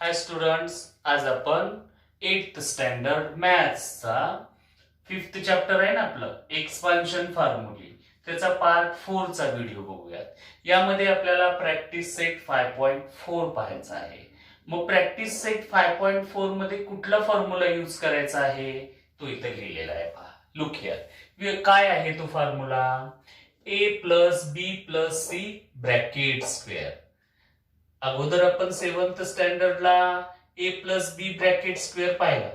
हाय students, आज आपण 8th standard मॅथ्सचा 5th chapter आहे ना आपलं एक्सपान्शन फॉर्म्युले त्याचा पार्ट 4 चा व्हिडिओ बघूयात. यामध्ये आपल्याला प्रॅक्टिस सेट 5.4 पाहायचा आहे. मग प्रॅक्टिस सेट 5.4 मध्ये कुठला फॉर्म्युला यूज करायचा आहे तो इथे लिहिलेला आहे पहा. Look here. काय आहे तो formula? a plus B plus C bracket square. अगोदर आपण 7th स्टँडर्डला a plus B bracket square पाहिलं.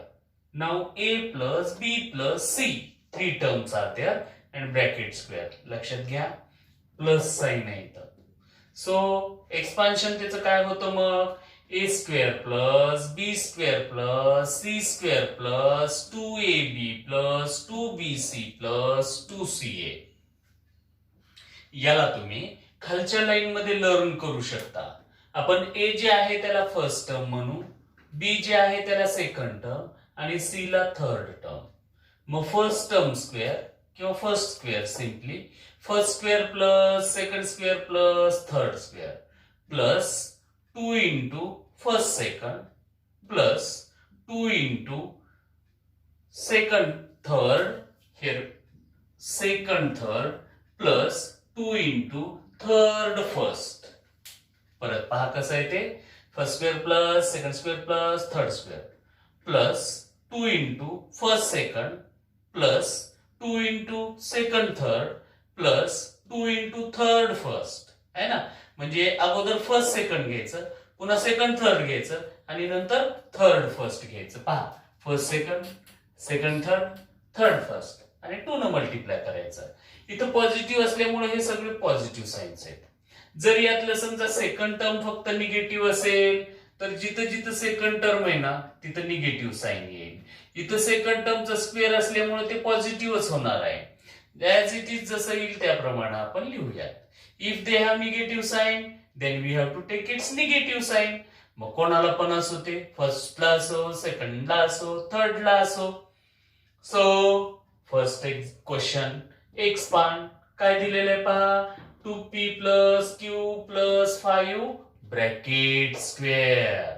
Now a plus B plus C 3 terms are there and bracket square. लक्षात घ्या प्लस साइन आहे इथं. सो एक्सपान्शन त्याचं काय होतं मग? a square plus B square plus C square plus 2ab plus 2bc plus 2ca. याला तुम्ही खालच्या लाईन मध्ये लर्न करू शकता. आपण ए जे आहे त्याला फर्स्ट टर्म म्हणू, बी जे आहे त्याला सेकंड टर्म आणि सी ला थर्ड टर्म. मग फर्स्ट टर्म स्क्वेअर किंवा first square simply first square plus second square plus third square plus 2 into first second plus 2 into second third here second third plus 2 into third first. परत पहा कसं आहे ते. First square plus second square plus third square plus 2 into first second plus 2 into second third plus 2 into third first आहे ना. म्हणजे अगोदर first second घ्यायचं, पुन्हा सेकंड थर्ड घ्यायचं आणि नंतर थर्ड फर्स्ट घ्यायचं. पहा first second second third third first आणि 2 न मल्टिप्लाय करायचं. इथं पॉझिटिव्ह असल्यामुळे हे सगळे पॉझिटिव्ह साइन्स आहेत. जर यातलं समजा सेकंड टर्म फक्त निगेटिव्ह असेल तर जिथं जिथं सेकंड टर्म आहे ना तिथं निगेटिव्ह साइन येईल. इथं सेकंड टर्मचं स्क्वेअर असल्यामुळे ते पॉझिटिव्हच होणार आहे. ऍज इट इज जसं येईल त्याप्रमाणे आपण लिहूयात. If they have negative sign then we have to take its negative sign. मग कोणाला पण असो ते फर्स्टला असो सेकंडला असो थर्डला असो. सो फर्स्ट क्वेश्चन एक्सपांड काय दिलेलं आहे पहा. 2p plus q plus 5 bracket square.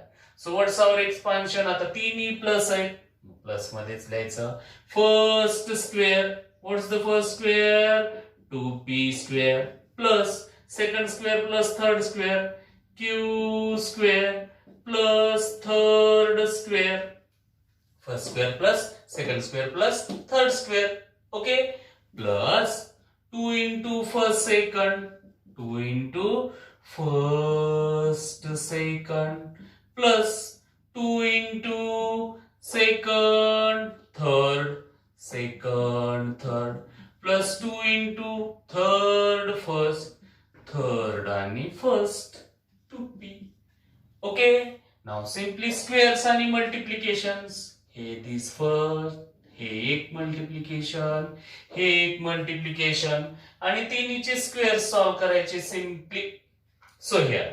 So what's our expansion? आता तिन्ही प्लस आहे प्लस मध्येच लिहायचं. First square what's the first square? 2p square plus second square plus third square q square plus third square. First square plus second square plus third square. Okay plus 2 into first second 2 into first second plus 2 into second third plus 2 into third first third आणि first 2p. okay now simply squares आणि multiplications. हे this first हे एक multiplication हे एक multiplication आणि तिन्हीचे square solve करायचे simply. So here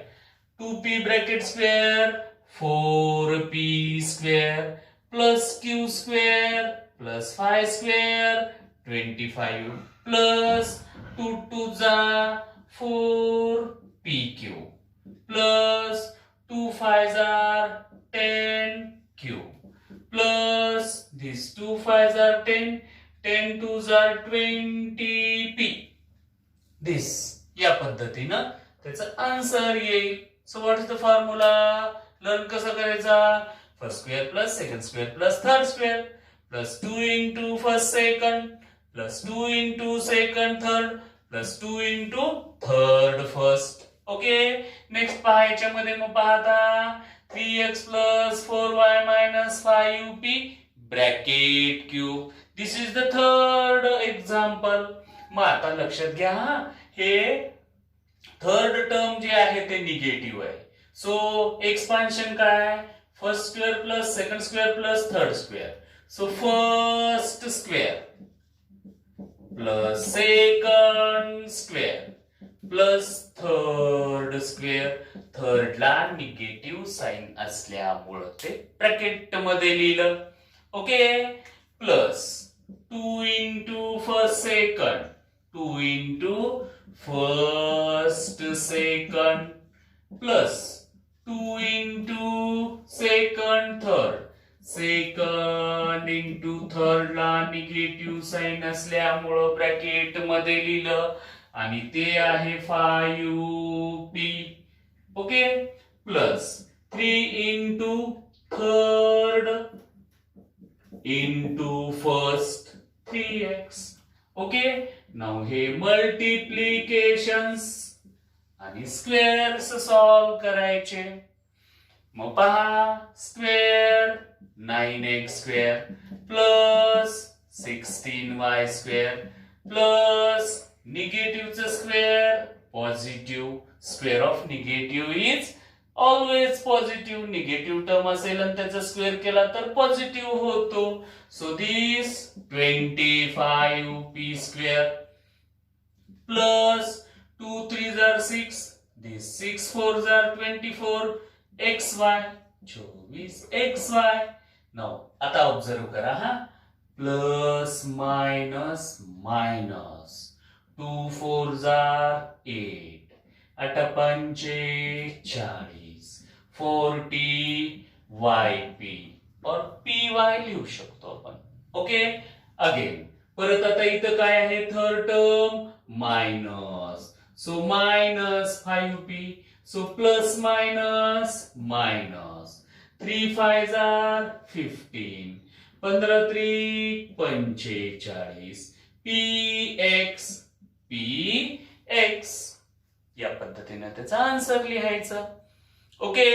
2p bracket square 4p square plus q square plus 5 square 25 plus 2 2 जा 4pq प्लस 2 5 जा 10q plus these 2 5s are 10, 10 2s are 20p. This या पद्धतीनं त्याचं आन्सर येईल. So what is the formula? Learn कसं करायचा? First square plus second square plus third square plus 2 into first second plus 2 into second third plus 2 into third first. Okay next पहा याच्यामध्ये. मग पाहता 3x plus 4y minus 5p bracket cube. This is the third example. मग आता लक्षात घ्या हा हे थर्ड टर्म जे आहे ते निगेटिव्ह आहे. सो एक्सपान्शन काय? First square plus second square plus third square. So first square plus second square plus third square. थर्डला निगेटिव्ह साइन असल्यामुळे ते ब्रॅकेट मध्ये लिहिलं. Okay plus 2 into first second 2 into first second plus 2 into second third. Second into third ला negative sign असल्यामुळं bracket मध्ये लिहिलं आणि ते आहे 5p. Okay, plus 3 into third into first 3x. Okay, नाव हे मल्टिप्लिकेशन्स आणि स्क्वेअर्स सॉल्व करायचे. मग पहा, square 9x square plus 16y square plus निगेटिव्हचं square positive. Square of negative is always positive. Negative term असेल आणि त्याचा स्क्वेअर केला तर पॉझिटिव्ह होतो. So this 25p square plus 2 3s are 6, this 6 4s are 24 xy 24xy. Now आता observe करा हा, plus minus minus 2 4s are 8 8 पंचे 40 40 yp और py लिहू शकतो आपण. ओके, अगेन परत आता इथं काय आहे, third term minus, so minus 5p, so plus minus minus 3 5s are 15 15 3 45 px px. या पद्धतीने त्याचा आन्सर लिहायचा. Okay,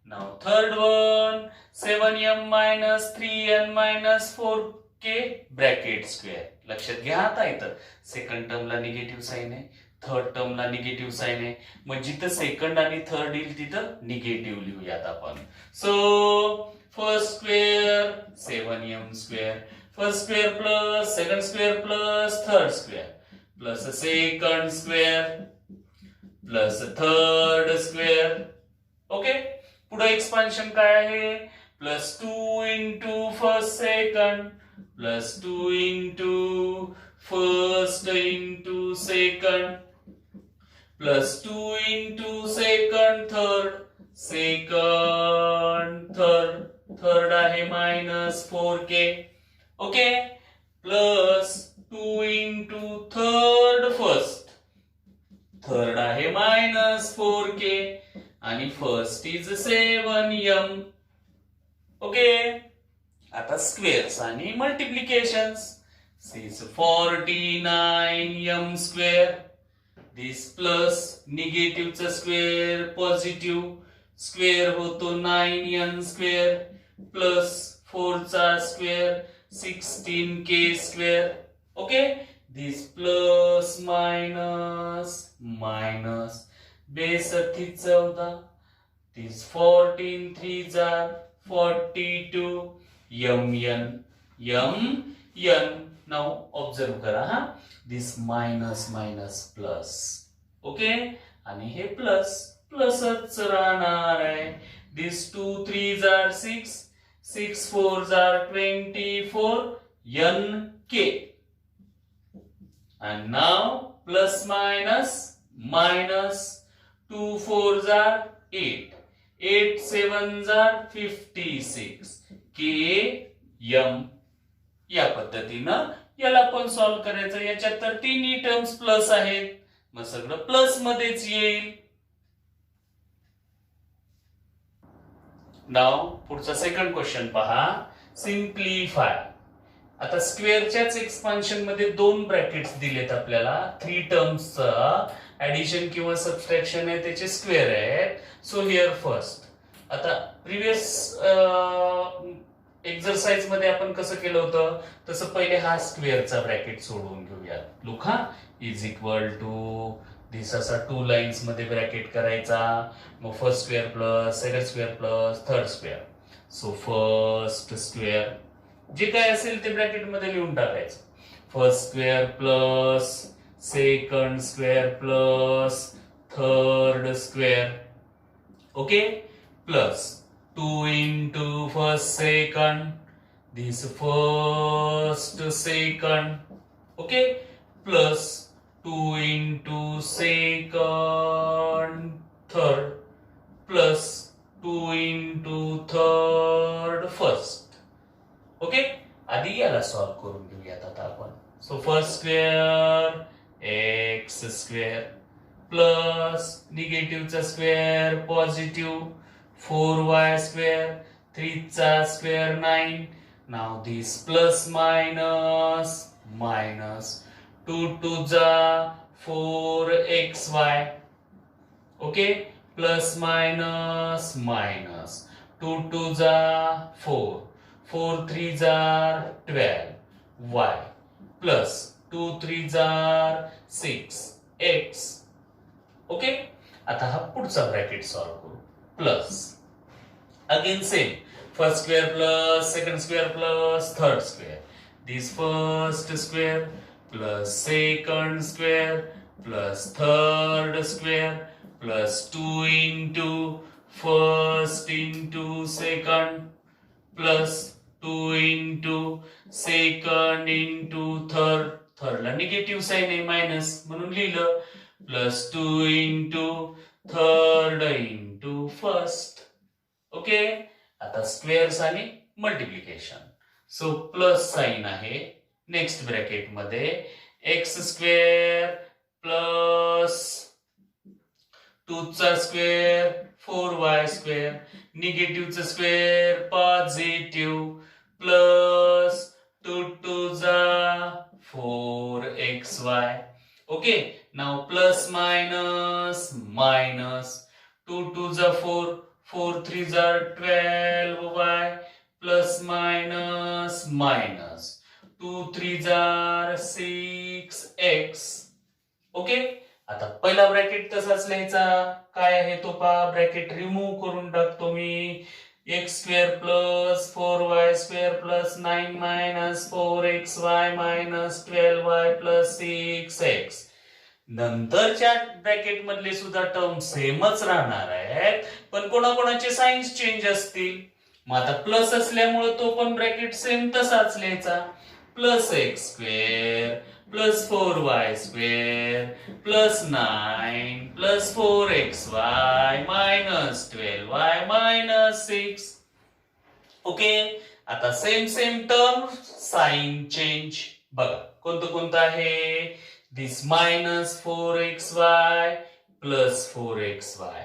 now third one 7m minus 3n minus 4k bracket square. लक्षात घ्या, आता इथं सेकंड टर्मला निगेटिव्ह साइन आहे, थर्ड टर्मला निगेटिव्ह साइन आहे, मग जिथं सेकंड आणि थर्ड येईल तिथं निगेटिव्ह लिहूयात आपण. So first square 7m square, first square plus second square plus third square plus second square plus third square. Okay, पुढे एक्सपान्शन काय आहे, plus 2 into first second plus 2 into first into second plus 2 into second third second third third आहे minus 4k. Okay, plus 2 into third first third आहे minus 4k आणि first is 7m. Okay, आता squares आणि multiplications. This 49m square, this plus निगेटिव्हचा square positive square होतो 9n square plus 4चा square 16k square. Okay, this plus minus minus base 14, this 14 3s are 42 mn mn. Now observe करा हा, this minus minus plus. Okay, आणि हे plus प्लसच राहणार आहे. दिस 2 3s are 6 6 4s are 24 nk. And now plus minus minus 2 4s are 8 8 7s are 56 km. या पद्धतीनं याला पण सॉल्व करायचं. याच्यात तर तिन्ही टर्म्स प्लस आहेत, मग सगळं प्लस मध्येच येईल. नाव पुढचा सेकंड क्वेश्चन पहा, सिम्प्लिफाय. आता स्क्वेअरच्याच एक्सपान्शन मध्ये दोन ब्रॅकेट्स दिलेत आपल्याला, 3 टर्म्सचं ऍडिशन किंवा सबट्रॅक्शन आहे, त्याचे स्क्वेअर आहेत. सो हिअर फर्स्ट, आता प्रिव्हियस एक्सरसाइज मध्ये आपण कसं केलं होतं तसं पहिले हा स्क्वेअरचा ब्रॅकेट सोडवून घेऊया. लुक हा, इज इक्वल टू दिस असा 2 लाईन्स मध्ये ब्रॅकेट करायचा, मग first square plus second square plus third square. So first square जे काय असेल ते ब्रॅकेट मध्ये लिहून टाकायचं. First square plus second square plus third square. Okay, plus 2 into first second, this first second. Okay, plus 2 into second third plus 2 into third first. Okay, आधी याला solve करून घेऊयात आता आपण. So first square x square plus निगेटिव्हचा square positive 4y square 3 चा square 9. Now this plus minus minus 2 2 जा 4xy. Okay, plus minus minus 2 2 जा 4 4 3 जा 12 y प्लस 2 3 जा 6 x. ओके, आता हा पुढचा ब्रॅकेट सॉल्व्ह करू. Plus again same first square plus second square plus third square. This first square plus second square plus third square plus 2 into first into second plus 2 into second into third. थर्डला negative sign आहे minus म्हणून लिहिलं plus 2 into third into first. Okay, आता squares आणि multiplication. So plus sign आहे next bracket मध्ये x square plus 2 चा square 4y square निगेटिव्हचा स्क्वेअर पॉझिटिव्ह प्लस 2 2 जा 4xy. Okay, now plus minus minus 2 2 जा 4 4 3 जा 12y प्लस मायनस मायनस 2 3 जा 6x. ओके, आता पहिला ब्रॅकेट तसाच लिहायचा. काय आहे तो पहा, ब्रॅकेट रिमूव्ह करून टाकतो मी. X square plus 4y square plus 9 minus 4xy minus 12y plus 6x. नंतरच्या ब्रॅकेट मधले सुद्धा टर्म सेमच राहणार आहेत, पण कोणाकोणाचे साइन्स चेंज असतील. मग आता प्लस असल्यामुळे तो पण ब्रॅकेट सेम तसाच लिहायचा. Plus x square plus 4y square plus 9 plus 4xy minus 12y minus 6. Okay, आता same same term sign change. बघा कोणतं कोणतं आहे. This minus 4xy plus 4xy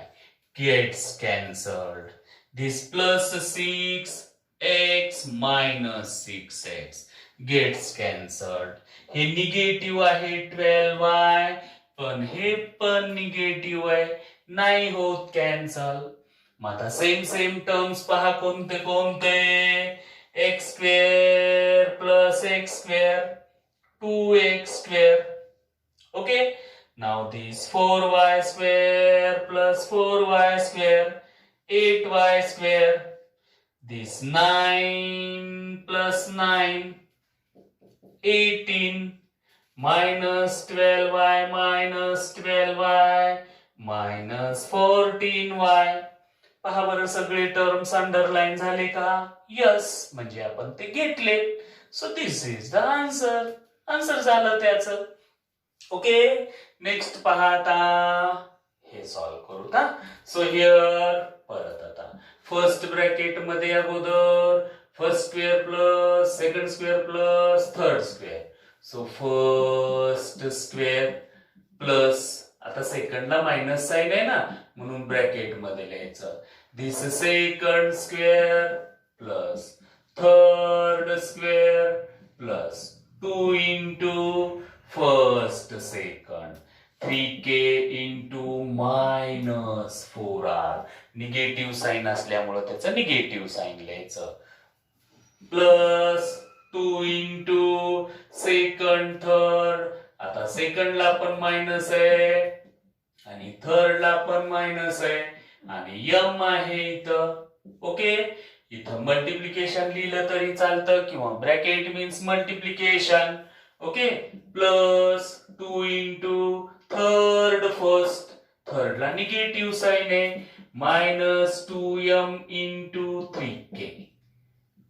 gets cancelled. This plus 6x minus 6x gets cancelled. हे negative आहे 12y, पण हे पण निगेटिव्ह आहे, नाही होत कॅन्सल. मग आता सेम सेम टर्म्स पहा कोणते कोणते. X square plus x square 2x square. Okay, now this 4y square plus 4y square 8y square. This 9 plus 9 18 minus 12y minus 12y minus 14y. पहा बरं सगळे टर्म्स अंडरलाईन झाले का. यस, म्हणजे आपण ते घेतले. So this is the answer. Answer झालं त्याचं. ओके, नेक्स्ट पहा आता हे सॉल्व्ह करू का. सो हिअर परत आता फर्स्ट ब्रॅकेट मध्ये अगोदर first square plus second square plus third square. So first square plus आता सेकंडला मायनस साइन आहे ना म्हणून ब्रॅकेट मध्ये लिहायचं. This second square plus third square plus 2 into first second 3k into minus 4r. Negative sign असल्यामुळे त्याचं negative sign लिहायचं. Plus 2 into second third. आता सेकंडला पण मायनस आहे आणि थर्डला पण मायनस आहे आणि m आहे इथं. ओके, इथं मल्टिप्लिकेशन लिहिलं तरी चालतं किंवा bracket means multiplication. Okay, plus 2 into third first. थर्डला निगेटिव्ह साइन आहे minus 2m into 3k.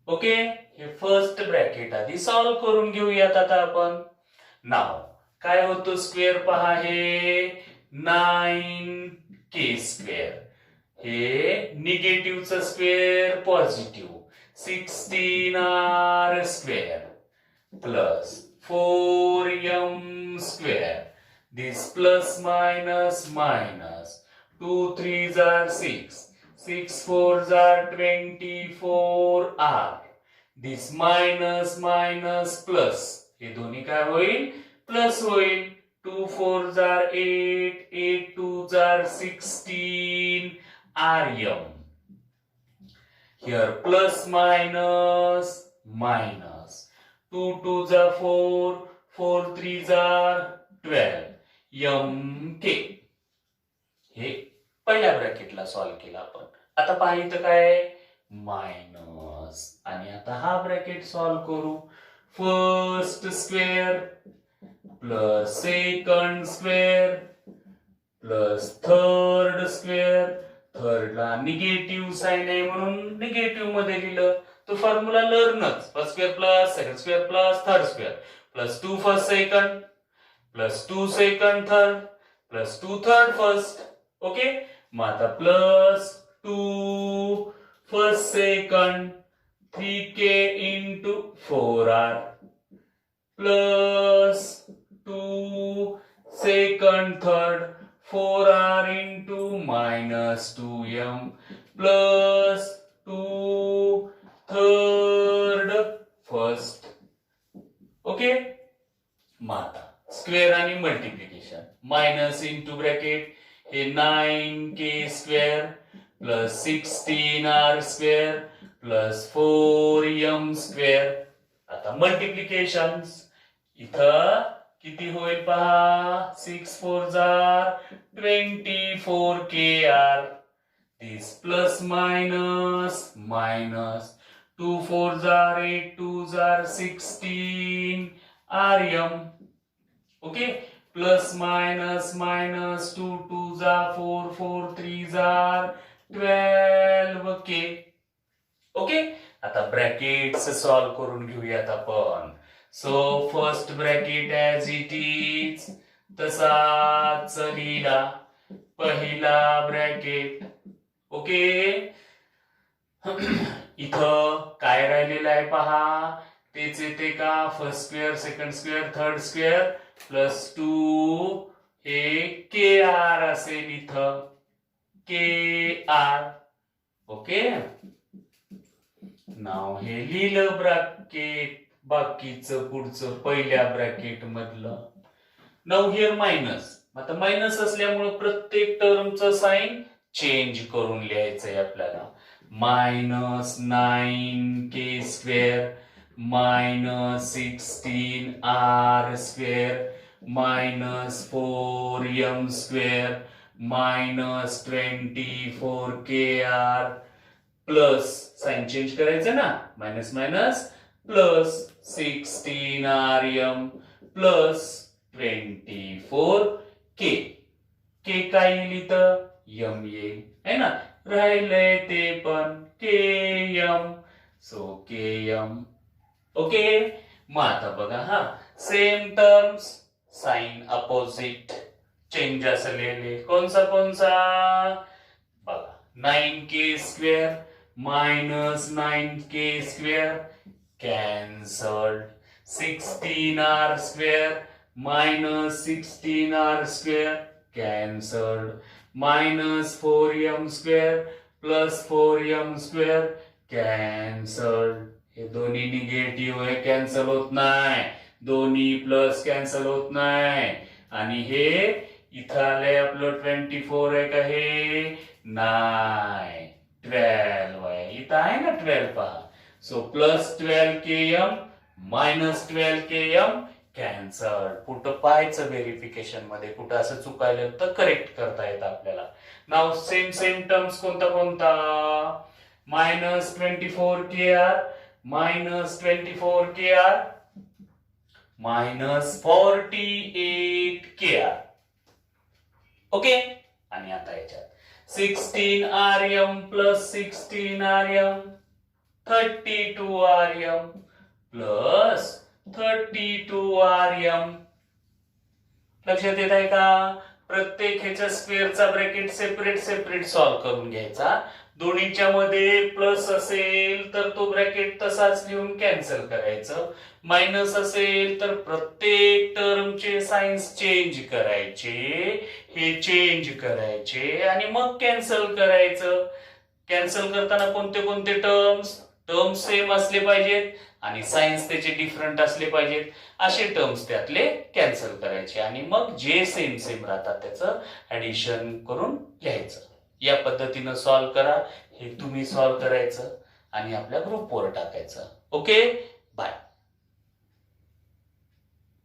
Okay, हे फर्स्ट ब्रॅकेट आधी सॉल्व्ह करून घेऊयात आता आपण. नाव काय होतो स्क्वेअर पहा हे 9k स्क्वेअर. हे निगेटिव्हचं square positive 16r square plus 4m square this plus minus minus 2 3s are 6 6 4s are 24r this minus minus plus हे दोन्ही काय होईल प्लस होईल 2 4s are 8 8 2s are 16 rm here plus minus minus 2 2s are 4 4 3s are 12 mk हे पहिल्या ब्रॅकेटला solve केलं आपण. आता पाहिलं काय मायनस आणि आता हा ब्रॅकेट सॉल्व्ह करू. First square plus second square plus third square. थर्डला निगेटिव्ह साइन आहे म्हणून निगेटिव्ह मध्ये लिहिलं. तो फॉर्म्युला लर्नच. First square plus second square plus third square plus 2 first second plus 2 second third plus 2 third first. Okay मग आता plus 2 first second 3k into 4r plus 2 second third 4r into minus 2m plus 2 third first. Okay मग आता square आणि multiplication minus into bracket हे 9k square plus 16r square plus 4m square. आता multiplication इथं किती होईल पहा 6 4s are 24kr this plus minus minus 2 4s are 8 2s are 16 rm. Okay plus minus minus 2 2s are 4 4 3s are 12k. Okay आता brackets solve करून घेऊयात आपण. So first bracket as it is तसाच लिहिला. पहिला ब्रॅकेट ओके इथं काय राहिलेलं आहे पहा तेच येते का first square second square third square plus 2 हे के आर असेल इथं के आर. ओके नाव हे लिहिलं ब्रॅकेट बाकीचं पुढचं पहिल्या ब्रॅकेट मधलं. Now here minus. आता मायनस असल्यामुळे प्रत्येक टर्मचं साइन चेंज करून लिहायचंय आपल्याला. Minus 9k square minus 16r square minus 4m square minus 24kr plus sign change करायचं ना minus minus plus 16rm plus 24k. के काय येईल इथं यम येईल है ना. राहिलंय ते पण km सो km. ओके मग आता बघा हा same terms sign opposite change असलेले कोणसा बघा 9k square minus 9k square cancelled 16r square minus 16r square cancelled minus 4m square plus 4m square cancelled. हे दोन्ही निगेटिव्ह आहे कॅन्सल होत नाही. दोन्ही प्लस कॅन्सल होत नाही. आणि हे इथं आलंय आपलं 24 आहे का हे नाही 12 आहे. इथं आहे ना 12 पहा. So plus 12km minus 12km cancel. कुठं पाहायचं व्हेरिफिकेशन मध्ये कुठं असं चुकायला तर करेक्ट करता येतं आपल्याला. नाव सेम टर्म्स कोणता minus 24kr minus 24kr minus 48kr. Okay आणि आता याच्यात 16rm plus 16rm 32rm plus 32rm. लक्षात येत आहे का प्रत्येक ह्याच्या स्क्वेअरचा ब्रॅकेट सेपरेट सेपरेट सॉल्व्ह करून घ्यायचा. दोन्हीच्या मध्ये प्लस असेल तर तो ब्रॅकेट तसाच लिहून कॅन्सल करायचं. मायनस असेल तर प्रत्येक टर्मचे साइन्स चेंज करायचे, हे चेंज करायचे आणि मग कॅन्सल करायचं. कॅन्सल करताना कोणते कोणते टर्म्स सेम असले पाहिजेत आणि साइन्स त्याचे डिफरंट असले पाहिजेत. असे टर्म्स त्यातले कॅन्सल करायचे आणि मग जे सेम सेम राहतात त्याचं ऍडिशन करून लिहायचं. या पद्धतीनं सॉल्व्ह करा. हे तुम्ही सॉल्व्ह करायचं आणि आपल्या ग्रुपवर टाकायचं. Okay, bye.